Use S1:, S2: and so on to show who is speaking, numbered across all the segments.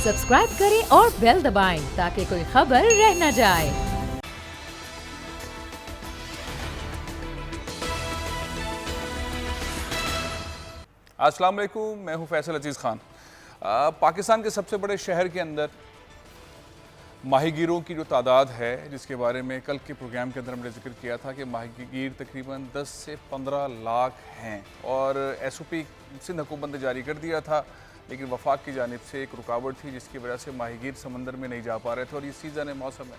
S1: Subscribe करें और bell दबाएं ताकि कोई खबर रह न जाए।
S2: अस्सलाम वालेकुम, मैं हूं फैसल अजीज़ खान। पाकिस्तान के सबसे बड़े शहर के अंदर माहीगीरों की जो तादाद है, जिसके बारे में कल के प्रोग्राम के अंदर हमने जिक्र किया था कि माहीगीर तकरीबन 10 से 15 लाख हैं और SOP सिंध हुकूमत ने जारी कर दिया था, लेकिन वफाक की जानिब से एक रुकावट थी जिसकी वजह से माहीगीर समंदर में नहीं जा पा रहे थे और ये सीज़न मौसम है।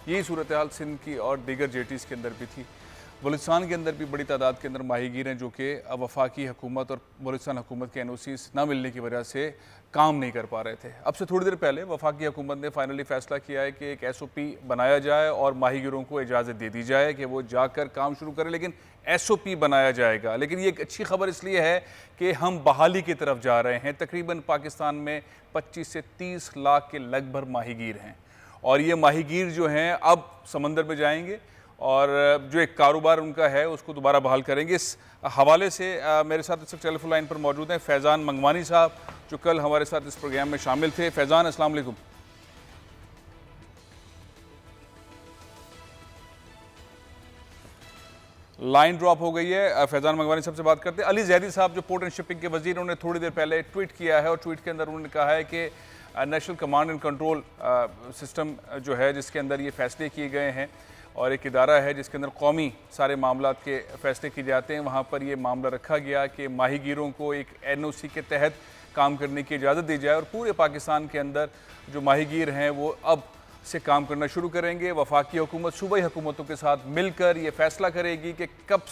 S2: यही सूरत हाल सिंध की और दीगर जेटीज़ के अंदर भी थी। बलूचिस्तान के अंदर भी बड़ी तादाद के अंदर माहीगीर हैं जो कि वफाकी हुकूमत और बलूचिस्तान हुकूमत के NOCs ना मिलने की वजह से काम नहीं कर पा रहे थे। अब से थोड़ी देर पहले वफाकी हुकूमत ने फाइनली फैसला किया है कि एक SOP बनाया जाए और माहीगीरों को इजाज़त दे दी जाए कि वो जाकर काम शुरू करें, लेकिन SOP बनाया जाएगा। लेकिन ये एक अच्छी खबर इसलिए है कि हम बहाली की तरफ जा रहे हैं। तकरीबन पाकिस्तान में 25 से 30 लाख के लगभग माहीगीर हैं और ये माहीगीर जो हैं अब समंदर में जाएंगे और जो एक कारोबार उनका है उसको दोबारा बहाल करेंगे। इस हवाले से मेरे साथ इस वक्त टेलीफोन लाइन पर मौजूद हैं फैज़ान मंगवानी साहब, जो कल हमारे साथ इस प्रोग्राम में शामिल थे। फैज़ान, अस्सलाम वालेकुम। लाइन ड्रॉप हो गई है। फैज़ान मंगवानी साहब से बात करते हैं। अली ज़ैदी साहब, जो पोर्ट एंड शिपिंग के वजीर, उन्होंने थोड़ी देर पहले ट्वीट किया है और ट्वीट के अंदर उन्होंने कहा है कि national command and control system जो है, जिसके अंदर ये फैसले किए गए हैं और एक इदारा है जिसके अंदर कौमी सारे मामलात के फ़ैसले किए जाते हैं, वहाँ पर ये मामला रखा गया कि माहीगीरों को एक NOC के तहत काम करने की इजाज़त दी जाए और पूरे पाकिस्तान के अंदर जो माहीगीर हैं वो अब से काम करना शुरू करेंगे। वफाकी हुकूमत सूबाई हुकूमतों के साथ मिलकर ये फ़ैसला करेगी कि कब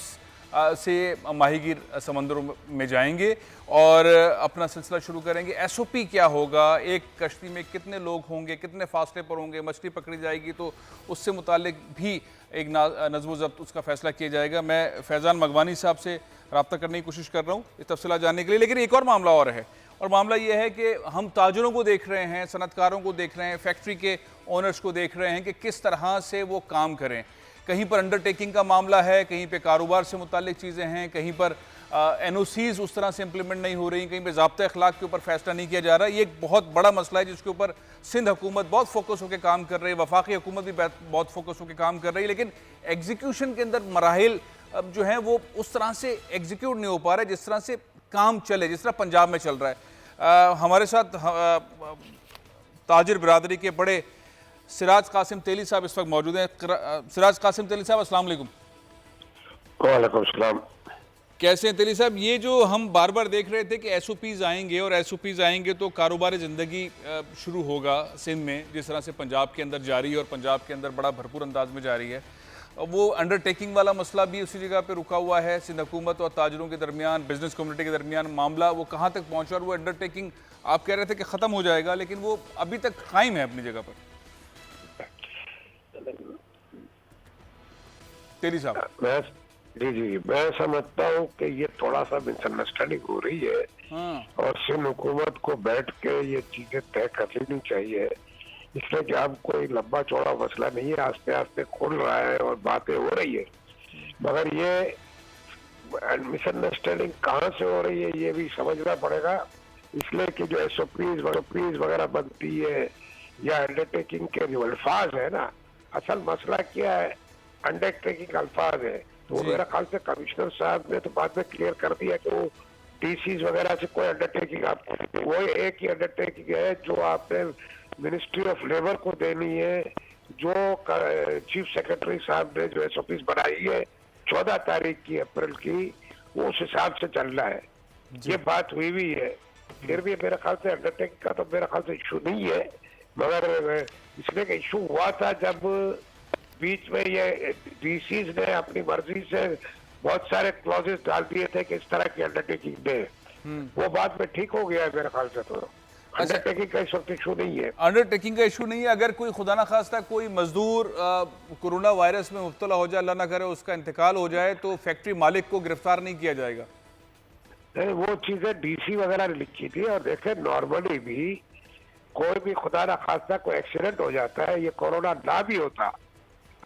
S2: से माहीगीर समंदरों में जाएंगे और अपना सिलसिला शुरू करेंगे। SOP क्या होगा, एक कश्ती में कितने लोग होंगे, कितने फासले पर होंगे, मछली पकड़ी जाएगी तो उससे मुतालिक भी एक नज़्म ज़ब्त उसका फ़ैसला किया जाएगा। मैं फैज़ान मंगवानी साहब से रब्ता करने की कोशिश कर रहा हूँ इस तफसीलात जानने के लिए, लेकिन एक और मामला और है और मामला ये है कि हम ताजरों को देख रहे हैं, सनतकारों को देख रहे हैं, फैक्ट्री के ओनर्स को देख रहे हैं कि किस तरह से वो काम करें। कहीं पर अंडरटेकिंग का मामला है, कहीं पे कारोबार से मुतालिक चीज़ें हैं, कहीं पर NOCs उस तरह से इम्प्लीमेंट नहीं हो रही, कहीं पे ज़ाब्ता अखलाक के ऊपर फैसला नहीं किया जा रहा। ये एक बहुत बड़ा मसला है जिसके ऊपर सिंध हुकूमत बहुत फोकस होकर काम कर रही है, वफाकी हुकूमत भी बहुत फोकस होकर काम कर रही है, लेकिन एग्जीक्यूशन के अंदर मराहिल जो हैं वो उस तरह से एग्जीक्यूट नहीं हो पा रहे जिस तरह से काम चले, जिस तरह पंजाब में चल रहा है। हमारे साथ ताजिर बिरादरी के बड़े सिराज कासिम तेली साहब इस वक्त मौजूद हैं। सिराज कासिम तेली साहब, अस्सलाम वालेकुम।
S3: वालेकुम सलाम।
S2: कैसे हैं तेली साहब? ये जो हम बार बार देख रहे थे कि SOPs आएंगे और SOPs आएंगे तो कारोबार ज़िंदगी शुरू होगा सिंध में, जिस तरह से पंजाब के अंदर जारी है और पंजाब के अंदर बड़ा भरपूर अंदाज में जारी है। वो अंडरटेकिंग वाला मसला भी उसी जगह पे रुका हुआ है। सिंध हुकूमत और ताजरों के दरमियान, बिजनेस कम्युनिटी के दरमियान मामला वो कहाँ तक पहुँचा और वो अंडरटेकिंग आप कह रहे थे कि ख़त्म हो जाएगा, लेकिन वो अभी तक कायम है अपनी जगह पर। तेली साहब,
S3: मैं समझता हूँ कि ये थोड़ा सा मिसअंडरस्टैंडिंग हो रही है। और सिंध हुकूमत को बैठ के ये चीजें तय कर लेनी चाहिए, इसलिए कि अब कोई लंबा चौड़ा मसला नहीं है, आस्ते आस्ते खुल रहा है और बातें हो रही है। मगर ये मिसअंडरस्टैंडिंग कहाँ से हो रही है ये भी समझना पड़ेगा, इसलिए कि जो SOPs वगैरह बनती है या अंडरटेकिंग के जो अल्फाज है ना, असल मसला क्या है, अंडरटेकिंग अल्फाज है। तो मेरा ख्याल से कमिश्नर साहब ने तो बाद में क्लियर कर दिया कि वो DCs वगैरह से कोई अंडरटेकिंग आपको, वो एक ही अंडरटेकिंग है जो आपने मिनिस्ट्री ऑफ लेबर को देनी है, जो चीफ सेक्रेटरी साहब ने जो SOPs बनाई है 14 तारीख की अप्रैल की, वो उस हिसाब से चल रहा है। ये बात हुई भी है। फिर भी मेरे ख्याल से अंडरटेकिंग का तो मेरा ख्याल से इशू नहीं है, मगर इसमें का इशू हुआ था जब बीच में ये DCs ने अपनी मर्जी से बहुत सारे क्लॉजेस डाल दिए थे कि इस तरह की अंडरटेकिंग दे, वो बाद में ठीक हो गया है मेरे ख्याल से। तो अंडरटेकिंग का इस वक्त इशू नहीं है।
S2: अंडरटेकिंग का इशू नहीं है। अगर कोई खुदा ना खास्ता कोई मजदूर कोरोना वायरस में मुब्तला हो जाए, अल्लाह ना करे उसका इंतकाल हो जाए, तो फैक्ट्री मालिक को गिरफ्तार नहीं किया जाएगा?
S3: नहीं, वो चीजें DC वगैरह ने लिखी थी। और देखे, नॉर्मली भी कोई भी खुदा ना खास्ता कोई एक्सीडेंट हो जाता है, ये कोरोना ना भी होता,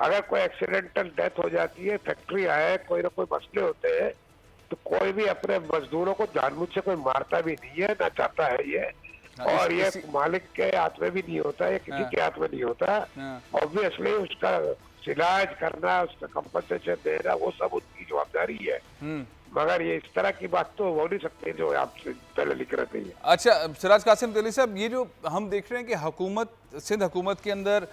S3: अगर कोई एक्सीडेंटल डेथ हो जाती है, फैक्ट्री आए, कोई ना कोई मसले होते हैं, तो कोई भी अपने मजदूरों को जानबूझ से कोई मारता भी नहीं है, ना चाहता है ये। और ये मालिक के हाथ में भी नहीं होता, ये किसी के हाथ में नहीं होता। ऑब्वियसली उसका इलाज करना, उसका कंपनसेशन देना, वो सब उनकी जवाबदारी है। मगर ये इस तरह की बात तो हो नहीं सकती जो आप पहले लिख रहे थे।
S2: अच्छा सिराज कासिम तेली साहब, ये जो हम देख रहे हैं कि हुकूमत, सिंध हुकूमत के अंदर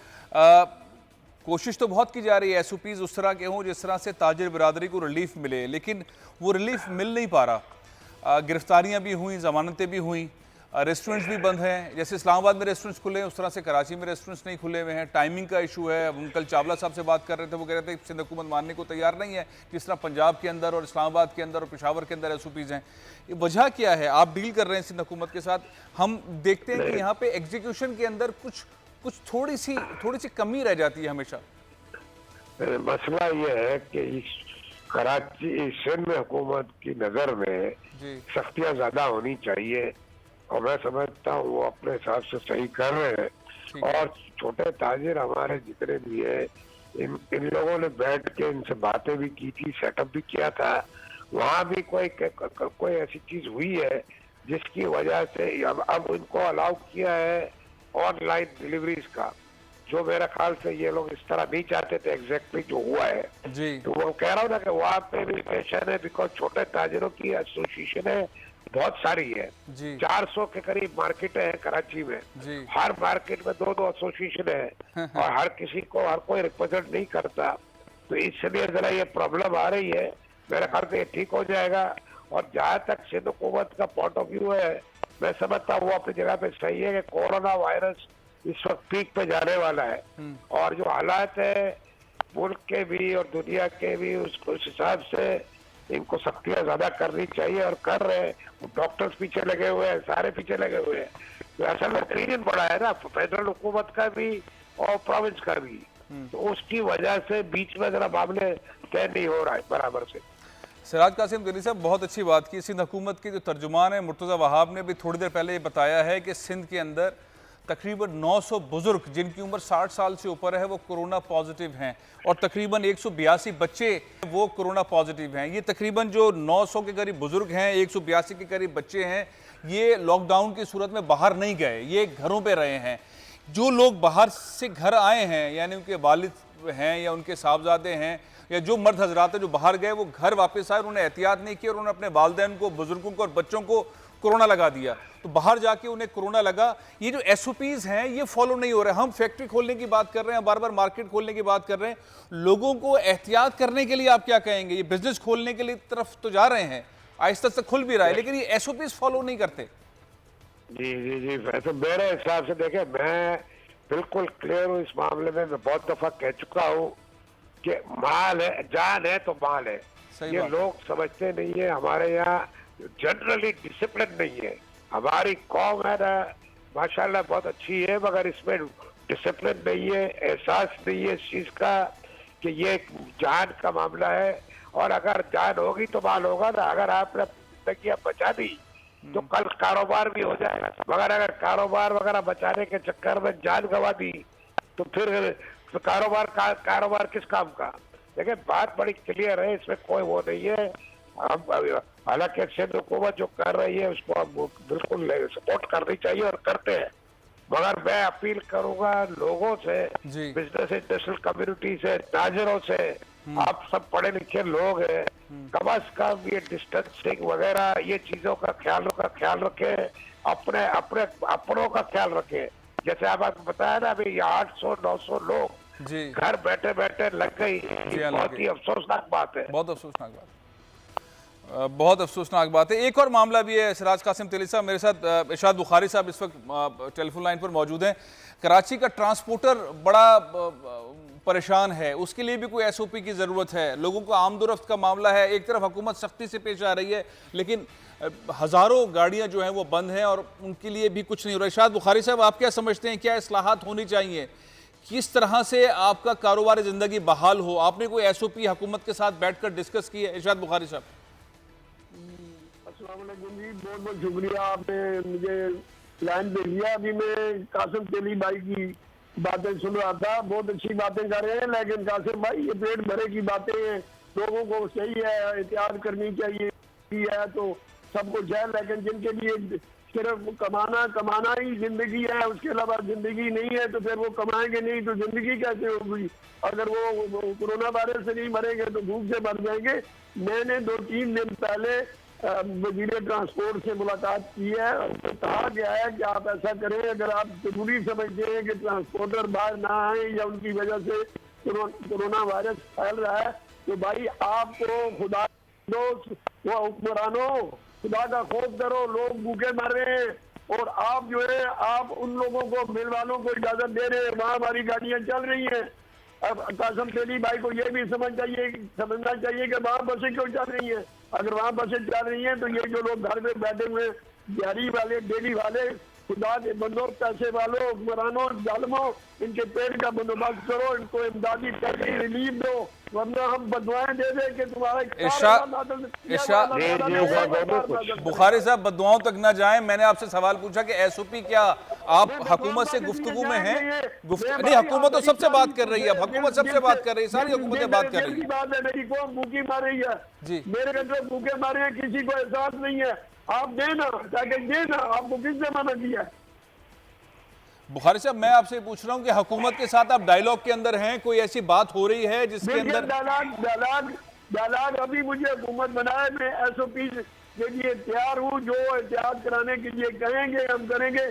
S2: कोशिश तो बहुत की जा रही है एसओपीज उस तरह के हों जिस तरह से ताजिर बिरादरी को रिलीफ मिले, लेकिन वो रिलीफ मिल नहीं पा रहा। गिरफ्तारियां भी हुई, जमानतें भी हुई, रेस्टोरेंट्स भी बंद हैं। जैसे इस्लामाबाद में रेस्टोरेंट्स खुले हैं उस तरह से कराची में रेस्टोरेंट्स नहीं खुले हुए हैं। टाइमिंग का इशू है। हम कल चावला साहब से बात कर रहे थे, वो कह रहे थे सिंध हुकूमत मानने को तैयार नहीं है जिस तरह पंजाब के अंदर और इस्लामाबाद के अंदर और पेशावर के अंदर एसओपीज हैं। ये वजह क्या है? आप डील कर रहे हैं सिंध हुकूमत के साथ, हम देखते हैं कि यहाँ पे एग्जीक्यूशन के अंदर कुछ थोड़ी सी कमी रह जाती है हमेशा।
S3: मसला ये है कि इस कराची सिंध हुकूमत की नजर में सख्तियां ज्यादा होनी चाहिए और मैं समझता हूँ वो अपने हिसाब से सही कर रहे हैं। और छोटे ताजिर हमारे जितने भी है, इन लोगों ने बैठ के इनसे बातें भी की थी, सेटअप भी किया था। वहाँ भी कोई ऐसी चीज हुई है जिसकी वजह से अब इनको अलाउ किया है ऑनलाइन डिलीवरीज का, जो मेरा ख्याल से ये लोग इस तरह नहीं चाहते थे। एग्जैक्टली जो हुआ है जी। तो वो कह रहा हूँ ना कि वहाँ पे भी पेशन है, बिकॉज छोटे ताजिरों की एसोसिएशन है बहुत सारी है। 400 के करीब मार्केट है कराची में। हर मार्केट में 2-2 एसोसिएशन है और हर किसी को हर कोई रिप्रेजेंट नहीं करता, तो इसलिए जरा ये प्रॉब्लम आ रही है। मेरे ख्याल से ये ठीक हो जाएगा। और जहाँ तक सिंध हुकूमत का पॉइंट ऑफ व्यू है, मैं समझता हूँ वो अपनी जगह पे सही है कि कोरोना वायरस इस वक्त पीक पे जाने वाला है और जो हालात है मुल्क के भी और दुनिया के भी, उसको उस हिसाब से इनको सख्तियां ज्यादा करनी चाहिए और कर रहे हैं। डॉक्टर्स पीछे लगे हुए हैं, सारे पीछे लगे हुए हैं। तो असल में रीजन बड़ा है ना, फेडरल हुकूमत का भी और प्रोविंस का भी, तो उसकी वजह से बीच में जरा मामले तय नहीं हो रहा है बराबर से।
S2: सिराज कासिम तेली साहब, बहुत अच्छी बात की। सिंध हुकूमत के जो तर्जुमान है मुर्तज़ा वहाब ने भी थोड़ी देर पहले ये बताया है कि सिंध के अंदर तकरीबन 900 बुजुर्ग जिनकी उम्र 60 साल से ऊपर है वो कोरोना पॉजिटिव हैं और तकरीबन 182 बच्चे वो कोरोना पॉजिटिव हैं। ये तकरीबन जो 900 के करीब बुजुर्ग हैं, 182 के करीब बच्चे हैं, ये लॉकडाउन की सूरत में बाहर नहीं गए, ये घरों पे रहे हैं। जो लोग बाहर से घर आए हैं, यानी उनके वालिद हैं या उनके साहबजादे हैं या जो मर्द हजरात हैं जो बाहर गए, वो घर वापस आए, उन्होंने एहतियात नहीं की और उन्होंने अपने वालिदैन को, बुजुर्गों को और बच्चों को कोरोना लगा दिया, तो बाहर जाके उन्हें कोरोना लगा। ये जो एसओपीज हैं ये फॉलो नहीं हो रहे। हम फैक्ट्री खोलने की बात कर रहे हैं, बार बार मार्केट खोलने की बात कर रहे हैं, लोगों को एहतियात करने के लिए आप क्या कहेंगे? ये बिजनेस खोलने के लिए तरफ तो जा रहे हैं, आहिस्ता से खुल भी रहा है, लेकिन ये एसओपीज फॉलो नहीं करते।
S3: जी जी जी, वैसे मेरे हिसाब से देखें, मैं बिल्कुल क्लियर हूँ इस मामले में। मैं बहुत दफा कह चुका हूँ कि माल है, जान है तो माल है। ये लोग समझते नहीं है। हमारे यहाँ जनरली डिसिप्लिन नहीं है। हमारी कौम है ना माशाल्लाह बहुत अच्छी है, मगर इसमें डिसिप्लिन नहीं है, एहसास नहीं है इस चीज का कि ये एक जान का मामला है। और अगर जान होगी तो माल होगा ना। अगर आपने जिंदगी बचा दी तो कल कारोबार भी हो जाएगा, मगर अगर कारोबार वगैरह बचाने के चक्कर में जान गंवा दी तो फिर तो कारोबार किस काम का? देखिए बात बड़ी क्लियर है, इसमें कोई वो नहीं है। हम हालांकि सिंध हुकूमत जो कर रही है उसको हम बिल्कुल सपोर्ट करनी चाहिए और करते हैं, मगर मैं अपील करूंगा लोगों से, बिजनेस इंडस्ट्रियल कम्युनिटी से, ताजिरों से, आप सब पढ़े लिखे लोग हैं, कम अज कम ये डिस्टेंसिंग वगैरह ये चीजों का ख्याल रखें, अपनों का ख्याल रखें। जैसे आपको बताया ना अभी 800-900 लोग घर बैठे बैठे लग गई, बहुत ही अफसोसनाक बात है।
S2: बहुत अफसोसनाक बात, बहुत अफसोसनाक बात है। एक और मामला भी है सिराज कासिम तेली साहब, मेरे साथ इरशाद बुखारी साहब इस वक्त टेलीफोन लाइन पर मौजूद हैं। कराची का ट्रांसपोर्टर बड़ा परेशान है, उसके लिए भी कोई एसओपी की ज़रूरत है। लोगों को आमदोरफ्त का मामला है, एक तरफ हुकूमत सख्ती से पेश आ रही है, लेकिन हज़ारों गाड़ियाँ जो हैं वो बंद हैं और उनके लिए भी कुछ नहीं हो रहा। इरशाद बुखारी साहब, आप क्या समझते हैं, क्या इस्लाहात होनी चाहिए? किस तरह से आपका कारोबार ज़िंदगी बहाल हो? आपने कोई एसओपी हुकूमत के साथ बैठ कर डिस्कस की है? इरशाद बुखारी साहब।
S4: जी बहुत बहुत शुक्रिया, आपने मुझे लाइन पे लिया। अभी मैं कासिम तेली भाई की बातें सुन रहा था, बहुत अच्छी बातें कर रहे हैं, लेकिन कासिम भाई ये पेट भरे की बातें हैं, लोगों को सही है एहतियात करनी चाहिए है तो सबको जाए, लेकिन जिनके लिए सिर्फ कमाना ही जिंदगी है, उसके अलावा जिंदगी नहीं है, तो फिर वो कमाएंगे नहीं तो जिंदगी कैसे होगी? अगर वो कोरोना वायरस से नहीं मरेंगे तो भूख से मर जाएंगे। मैंने 2-3 दिन पहले वजीर ट्रांसपोर्ट से मुलाकात की है और तो कहा गया है कि आप ऐसा करें, अगर आप जरूरी समझते हैं कि ट्रांसपोर्टर बाहर ना आए या उनकी वजह से कोरोना वायरस फैल रहा है, तो भाई आपको खुदा दो, वो हुक्मरानों खुदा का खौफ करो, लोग भूखे मर रहे हैं और आप जो है आप उन लोगों को, मिल वालों को इजाजत दे रहे हैं, वहाँ हमारी गाड़ियाँ चल रही हैं। अब कासम तेली भाई को ये भी समझना चाहिए कि वहाँ बसें क्यों चल रही हैं। अगर वहाँ बसें चल रही हैं तो ये जो लोग घर में बैठे हुए दिहाड़ी वाले, डेली वाले, खुदा के बंदो, पैसे वालों, हुक्मरानों, जालमों, इनके पेट का बंदोबस्त करो, इनको इमदादी पैसे रिलीफ दो, वरना हम बदवाएं दे दें कि तुम्हारा
S2: बुखारी साहब बददुआओं तक ना जाएं। मैंने आपसे सवाल पूछा कि एसओपी क्या आप हुकूमत से गुफ्तगू में हैं? नहीं, हुकूमत तो सबसे बात कर रही है, हुकूमत सबसे बात कर रही है, सारी हुकूमतें बात कर रही है।
S4: बात है, मेरी कौम भूखी मार रही है
S2: जी,
S4: मेरे कंट्रोल भूखे मारे हैं, किसी को एहसास नहीं है। आप देना, जाके देना, आपको किसने मना किया?
S2: बुखारी साहब मैं आपसे पूछ रहा हूं कि हुकूमत के साथ आप डायलॉग के अंदर हैं, कोई ऐसी बात हो रही है जिसके अंदर
S4: डायलॉग अभी मुझे हुकूमत बनाए, मैं एसओपी के लिए तैयार हूँ, जो एहतियात कराने के लिए कहेंगे हम करेंगे।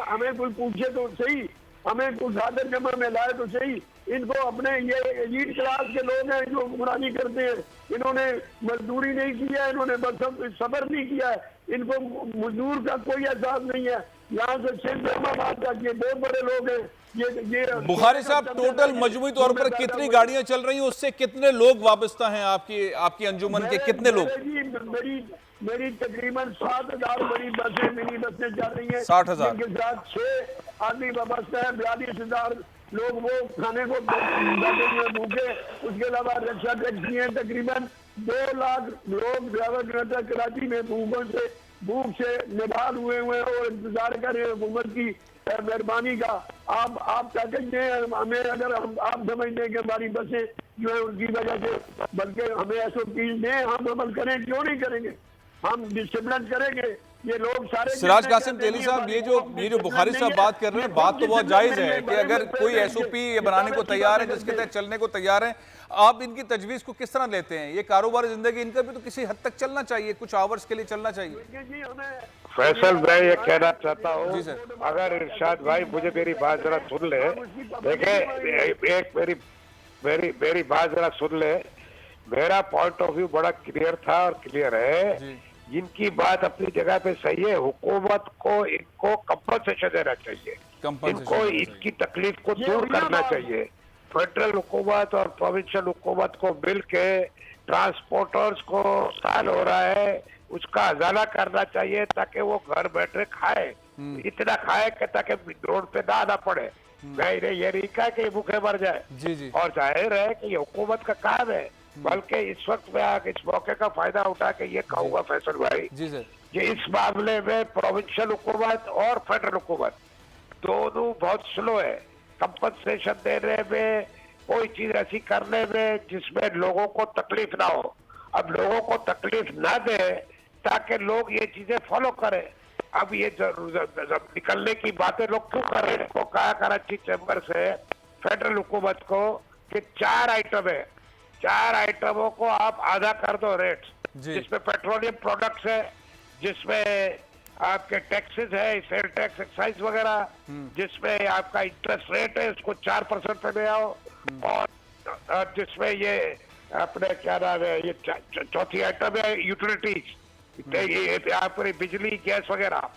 S4: हमें कोई पूछे तो सही, हमें कुछ हादर जमा में लाए तो सही। इनको अपने ये एलीट क्लास के लोग हैं जो हुक्मरानी करते हैं, इन्होंने मजदूरी नहीं किया है, इन्होंने बस सबर नहीं किया है, इनको मजदूर का कोई एहसास नहीं है। यहाँ से इस्लामाबाद तक ये बहुत बड़े लोग हैं। ये
S2: बुखारी साहब टोटल मजमूई तौर पर कितनी गाड़ियां चल रही हैं, उससे कितने लोग वाबस्ता हैं आपकी अंजुमन के, कितने लोग?
S4: मेरी तकरीबन 7,000 बड़ी बसें, मिनी बसें चल रही हैं।
S2: 60,000
S4: के साथ 6 आदमी वाबस्ता है, 42,000 लोग वो खाने को बैठे हुए भूखे। उसके अलावा रिक्शा टैक्सी है, तकरीबन 2 लाख लोग ड्राइवर कराची में भूख से निभाल हुए हैं और इंतजार कर रहे हैं हुकूमत की मेहरबानी का। आप क्या कहते हैं हमें, अगर आप समझते हैं कि हमारी बसें जो है उनकी वजह से, बल्कि हमें एसओपी दें, हम अमल करें, क्यों नहीं करेंगे? हम डिसिप्लिन करेंगे। ये लोग सारे
S2: सिराज कासिम तेली साहब, ये जो बुखारी साहब बात कर रहे हैं, बात तो बहुत जायज है कि अगर कोई एसओपी ये बनाने को तैयार है, जिसके तहत चलने को तैयार है, आप इनकी तजवीज़ को किस तरह लेते हैं? ये कारोबारी जिंदगी इनका भी तो किसी हद तक चलना चाहिए, कुछ आवर्स के लिए चलना चाहिए।
S3: फैसल मैं ये कहना चाहता हूँ, अगर इरशाद भाई मुझे मेरी बात जरा सुन ले, देखे एक मेरी बात जरा सुन ले। मेरा पॉइंट ऑफ व्यू बड़ा क्लियर था और क्लियर है। इनकी बात अपनी जगह पे सही है। हुकूमत को इनको कंपनसेशन देना चाहिए, इनको इनकी तकलीफ को दूर करना चाहिए। फेडरल हुकूमत और प्रोविंशियल हुकूमत को मिल के ट्रांसपोर्टर्स को नुकसान हो रहा है उसका अजाला करना चाहिए, ताकि वो घर बैठे खाए, इतना खाए कि ताकि रोड पे ना आना पड़े। मैं ये नहीं कहा कि भूखे मर जाए, और जाहिर है कि ये हुकूमत का काम है। बल्कि इस वक्त मैं इस मौके का फायदा उठा के ये कहूंगा फैसल भाई कि इस मामले में प्रोविंशियल हुकूमत और फेडरल हुकूमत दोनों बहुत स्लो है कंपनसेशन देने में, कोई चीज ऐसी करने में जिसमें लोगों को तकलीफ ना हो। अब लोगों को तकलीफ ना दे ताकि लोग ये चीजें फॉलो करें। अब ये निकलने की बातें लोग क्यों कर रहे हैं? को कहा कराची चैम्बर से फेडरल हुकूमत को कि 4 आइटम है, 4 आइटमों को आप आधा कर दो रेट, जिसमें पेट्रोलियम प्रोडक्ट्स है, जिसमें आपके टैक्सेस है, सेल टैक्स, एक्साइज वगैरह, जिसमें आपका इंटरेस्ट रेट है उसको 4% पे ले आओ, और जिसमें ये अपने क्या नाम है, ये चौथी आइटम है यूटिलिटीज, आपकी बिजली गैस वगैरह।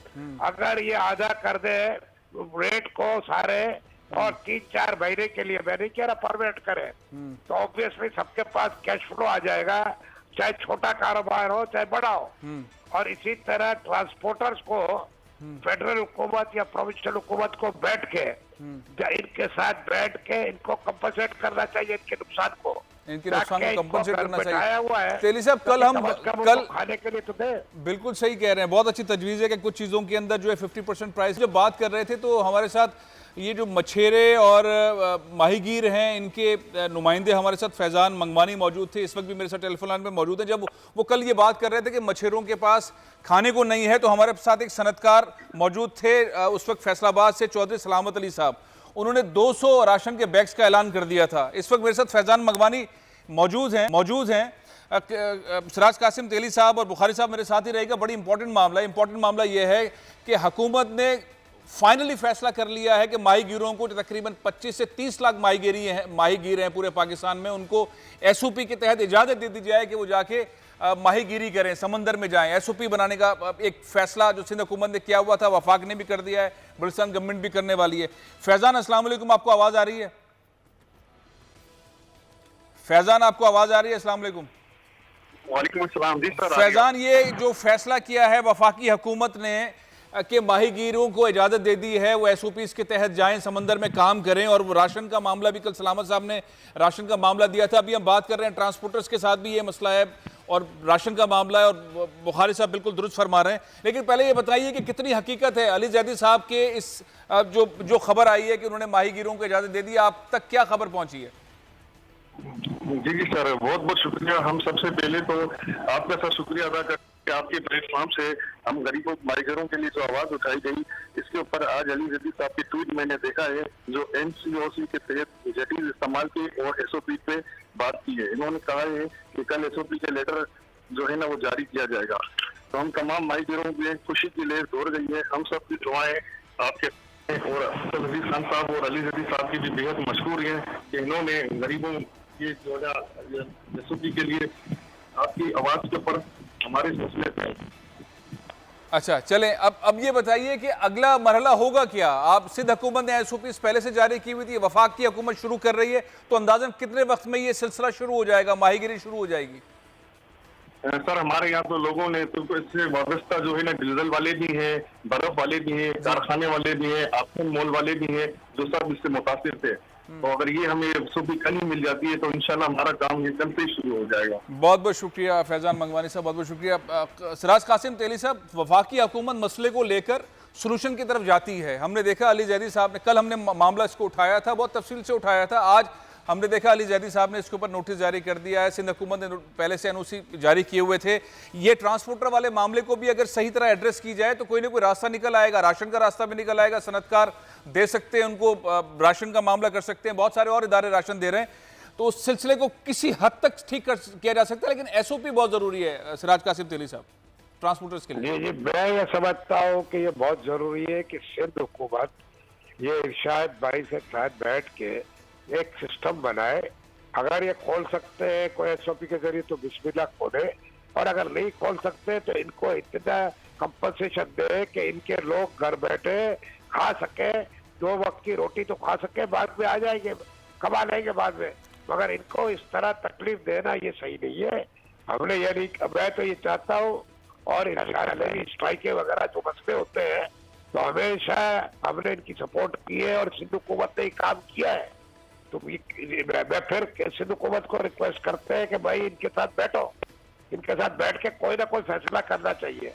S3: अगर ये आधा कर दे रेट को सारे और 3-4 महीने के लिए, मैं नहीं कह रहा परमानेंट करे, तो ऑब्वियसली सबके पास कैश फ्लो आ जाएगा, चाहे छोटा कारोबार हो चाहे बड़ा हो। और इसी तरह ट्रांसपोर्टर्स को फेडरल हुकूमत या प्रोविंशियल हुकूमत को बैठ के इनके साथ बैठ के इनको कंपनसेट करना चाहिए इनके नुकसान को।
S2: इनके नुकसान को
S3: इनको
S2: कंपनसेट
S3: घर
S2: करना
S3: बैठाया हुआ
S2: चाहिए।
S3: है।
S2: तेली साहब,
S3: तो
S2: कल हम
S3: कम से कम
S2: कल
S3: उनको खाने के लिए तो दे।
S2: बिल्कुल सही कह रहे हैं, बहुत अच्छी तजवीज़ है कि कुछ चीज़ों के अंदर जो है 50% प्राइस। जब बात कर रहे थे तो हमारे साथ ये जो मछेरे और माहीगीर हैं, इनके नुमाइंदे हमारे साथ फैज़ान मंगवानी मौजूद थे, इस वक्त भी मेरे साथ टेलीफोन लाइन पे मौजूद हैं। जब वो कल ये बात कर रहे थे कि मछेरों के पास खाने को नहीं है, तो हमारे साथ एक सनतकार मौजूद थे उस वक्त फैसलाबाद से, चौधरी सलामत अली साहब। उन्होंने 200 राशन के बैग्स का ऐलान कर दिया था। इस वक्त मेरे साथ फैज़ान मंगवानी मौजूद हैं। सिराज कासिम तेली साहब और बुखारी साहब मेरे साथ ही रहेगा। बड़ी इंपॉर्टेंट मामला यह है कि हुकूमत ने फाइनली फैसला कर लिया है कि माहीगीरों को, जो तकरीबन 25 से 30 लाख माहीगीर हैं पूरे पाकिस्तान में, उनको एसओपी के तहत इजाज़त दे दी जाए कि वो जाके माहीगीरी करें, समंदर में जाएं। एसओपी बनाने का एक फैसला जो सिंध हुकूमत ने किया हुआ था, वफाक ने भी कर दिया है, बलूचिस्तान गवर्नमेंट भी करने वाली है। फैज़ान, अस्सलाम वालेकुम, आपको आवाज़ आ रही है? फैज़ान, आपको आवाज़ आ रही है? अस्सलाम वालेकुम।
S5: वालेकुम अस्सलाम जी सर।
S2: फैज़ान, ये जो फैसला किया है वफाकी हुकूमत ने कि माहीगीरों को इजाज़त दे दी है वो एसओपीज़ के तहत जाएं, समंदर में काम करें, और वो राशन का मामला भी कल सलामत साहब ने राशन का मामला दिया था। अभी हम बात कर रहे हैं ट्रांसपोर्टर्स के साथ भी ये मसला है और राशन का मामला है, और बुखारी साहब बिल्कुल दुरुस्त फरमा रहे हैं। लेकिन पहले ये बताइए कि कितनी हकीकत है अली जैदी साहब के इस जो खबर आई है कि उन्होंने माहीगीरों को इजाज़त दे दी, आप तक क्या खबर पहुँची है?
S5: जी सर, बहुत बहुत शुक्रिया। हम सबसे पहले तो आपका सर शुक्रिया अदा करते हैं कि आपके प्लेटफॉर्म से हम गरीबों माहीगीरों के लिए जो आवाज उठाई गई, इसके ऊपर आज अली जैदी साहब की ट्वीट मैंने देखा है जो एनसीओसी के तहत जेटीज इस्तेमाल के और एसओपी पे बात की है। इन्होंने कहा है कि कल एसओपी के लेटर जो है ना वो जारी किया जाएगा। तो हम तमाम माहीगीरों की खुशी की लहर दौड़ गई है। हम सब की दुआएं आपके और अजीज खान साहब और अली जैदी साहब की भी बेहद मशहूर है कि इन्होंने गरीबों ये जो है एसओपी के लिए आपकी आवाज के ऊपर हमारे मसले पे।
S2: अच्छा, चलें, अब ये बताइए कि अगला मरहला होगा क्या? आप सिंध हुकूमत ने एसओपी पहले से जारी की हुई थी, वफाक की हुकूमत शुरू कर रही है, तो अंदाजन कितने वक्त में ये सिलसिला शुरू हो जाएगा, माहीगीरी शुरू हो जाएगी?
S5: सर, हमारे यहाँ तो लोगों ने तो इससे वाबस्ता जो है ना डीजल वाले भी हैं, बर्फ वाले भी हैं, कारखाने वाले भी हैं, आपको मॉल वाले भी हैं, जो सब इससे मुतासिर थे। तो अगर ये हमें सुबह कल ही मिल जाती है तो इंशाल्लाह हमारा काम ये कल से ही शुरू हो जाएगा।
S2: बहुत बहुत शुक्रिया फैज़ान मंगवानी साहब, बहुत बहुत शुक्रिया। सिराज कासिम तेली साहब, वफाकी हुकूमत मसले को लेकर सलूशन की तरफ जाती है। हमने देखा अली जैदी साहब ने, कल हमने मामला इसको उठाया था, बहुत तफसील से उठाया था। आज हमने देखा अली जैदी साहब ने इसके ऊपर नोटिस जारी कर दिया है। सिंध हुकूमत ने पहले से एनओसी जारी किए हुए थे। ये ट्रांसपोर्टर वाले मामले को भी अगर सही तरह एड्रेस की जाए तो कोई ना कोई रास्ता निकल आएगा, राशन का रास्ता भी निकल आएगा, सनतकार दे सकते हैं उनको, राशन का मामला कर सकते हैं, बहुत सारे और इदारे राशन दे रहे हैं, तो उस सिलसिले को किसी हद तक ठीक किया जा सकता है। लेकिन एसओपी बहुत जरूरी है सिराज कासिम तेली साहब, ट्रांसपोर्टर्स के लिए।
S3: जी, मैं ये समझता हूँ कि ये बहुत जरूरी है कि सिंध हुकूमत ये इरशाद भाई से साथ बैठ के एक सिस्टम बनाए। अगर ये खोल सकते हैं कोई एसओपी के जरिए तो बिस्मिल्लाह खोले, और अगर नहीं खोल सकते तो इनको इतना कंपनसेशन दे कि इनके लोग घर बैठे खा सके, 2 वक्त की रोटी तो खा सके, बाद में आ जाएंगे, कमा लेंगे बाद में, मगर इनको इस तरह तकलीफ देना ये सही नहीं है। हमने ये नहीं, मैं तो ये चाहता हूँ, और स्ट्राइक वगैरह जो मसले होते हैं तो हमेशा हमने इनकी सपोर्ट की है और सिंध हुकूमत ने काम किया है। तो मैं फिर सिंध हुकूमत को रिक्वेस्ट करते हैं कि भाई इनके साथ बैठो, इनके साथ बैठ के कोई ना कोई फैसला करना चाहिए।